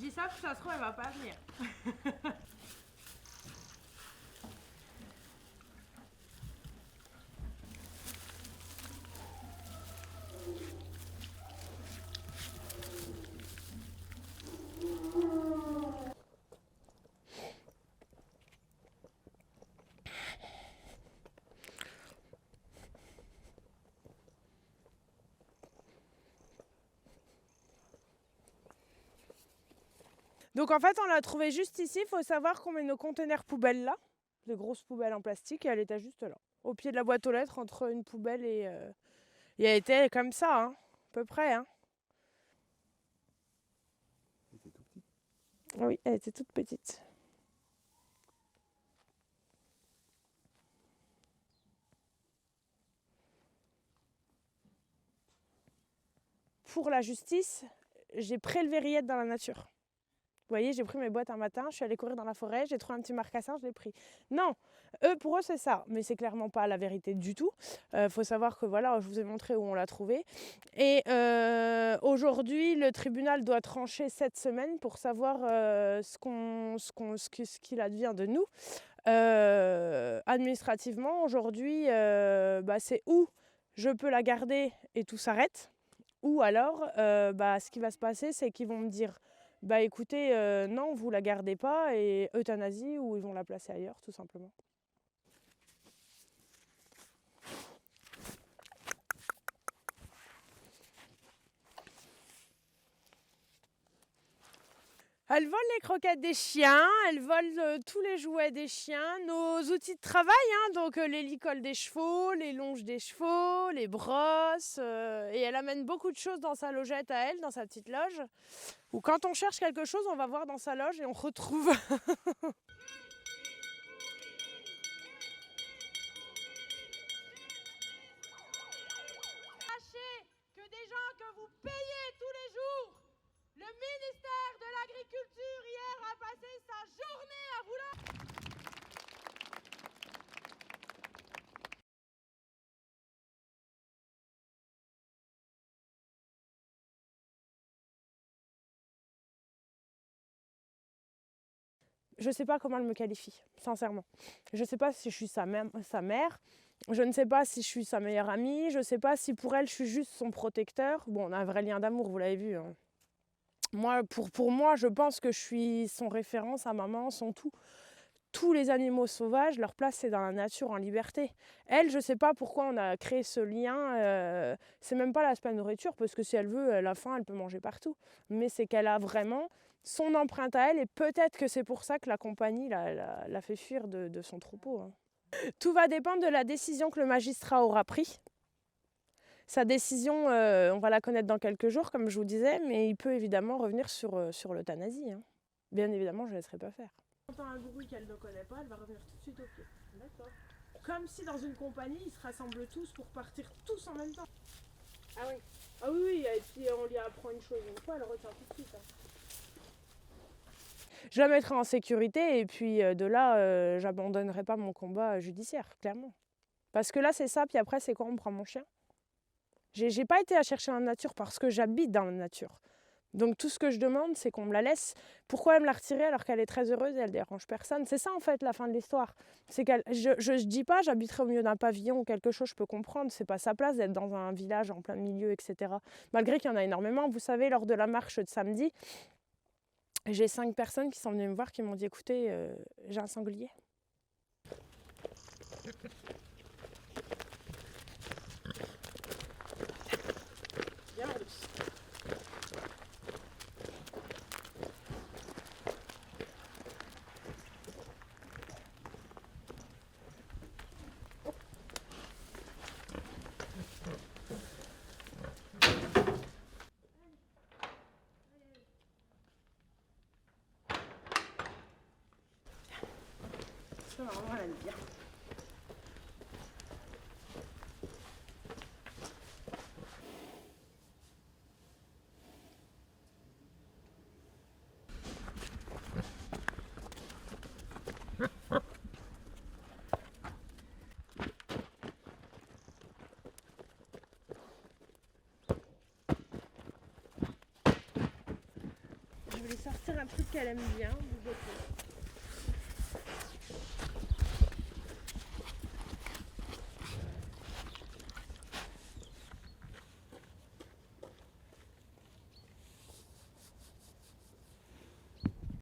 dis ça, ça se trouve, elle va pas venir. Donc en fait, on l'a trouvée juste ici. Il faut savoir qu'on met nos conteneurs poubelles là, des grosses poubelles en plastique, et elle était juste là, au pied de la boîte aux lettres, entre une poubelle et elle était comme ça, hein, à peu près. Hein. Elle était tout petite. Oui, elle était toute petite. Pour la justice, j'ai prélevé Riette dans la nature. Vous voyez, j'ai pris mes boîtes un matin, je suis allée courir dans la forêt, j'ai trouvé un petit marcassin, je l'ai pris. Non, pour eux, c'est ça. Mais c'est clairement pas la vérité du tout. Faut savoir que voilà, je vous ai montré où on l'a trouvé. Et aujourd'hui, le tribunal doit trancher cette semaine pour savoir ce qu'il advient de nous. Administrativement, aujourd'hui, c'est où je peux la garder et tout s'arrête. Ou alors, ce qui va se passer, c'est qu'ils vont me dire bah écoutez, non, vous la gardez pas et euthanasie ou ils vont la placer ailleurs, tout simplement. Elle vole les croquettes des chiens, elle vole tous les jouets des chiens, nos outils de travail, hein, donc les licoles des chevaux, les longes des chevaux, les brosses, et elle amène beaucoup de choses dans sa logette à elle, dans sa petite loge, où quand on cherche quelque chose, on va voir dans sa loge et on retrouve. Sachez que des gens que vous payez tous les jours, le ministère de l'Agriculture hier a passé sa journée à vouloir... Je ne sais pas comment elle me qualifie, sincèrement. Je ne sais pas si je suis sa mère, je ne sais pas si je suis sa meilleure amie, je ne sais pas si pour elle je suis juste son protecteur. Bon, on a un vrai lien d'amour, vous l'avez vu. Hein. Moi, pour moi, je pense que je suis son référent, sa maman, son tout. Tous les animaux sauvages, leur place c'est dans la nature, en liberté. Elle, je sais pas pourquoi on a créé ce lien, c'est même pas l'aspect nourriture, parce que si elle veut, elle a faim, elle peut manger partout. Mais c'est qu'elle a vraiment son empreinte à elle, et peut-être que c'est pour ça que la compagnie l'a fait fuir de son troupeau. Hein. Tout va dépendre de la décision que le magistrat aura prise. Sa décision, on va la connaître dans quelques jours, comme je vous disais, mais il peut évidemment revenir sur l'euthanasie. Hein. Bien évidemment, je ne laisserai pas faire. Quand on entend un bruit qu'elle ne connaît pas, elle va revenir tout de suite au pied. D'accord. Comme si dans une compagnie, ils se rassemblent tous pour partir tous en même temps. Ah oui. Ah oui, oui, et puis on lui apprend une chose une fois, elle retient tout de suite. Hein. Je la mettrai en sécurité et puis de là, j'abandonnerai pas mon combat judiciaire, clairement. Parce que là, c'est ça, puis après, c'est quoi? On prend mon chien. J'ai pas été à chercher dans la nature parce que j'habite dans la nature. Donc tout ce que je demande, c'est qu'on me la laisse. Pourquoi elle me l'a retirée alors qu'elle est très heureuse et elle dérange personne? C'est ça en fait la fin de l'histoire. C'est qu'elle, je dis pas j'habiterai au milieu d'un pavillon ou quelque chose, je peux comprendre. C'est pas sa place d'être dans un village en plein milieu, etc. Malgré qu'il y en a énormément. Vous savez, lors de la marche de samedi, j'ai 5 personnes qui sont venues me voir qui m'ont dit écoutez, j'ai un sanglier. Viens, Marlus. Ça, normalement, elle aime bien. Je vais laisser sortir un truc qu'elle aime bien.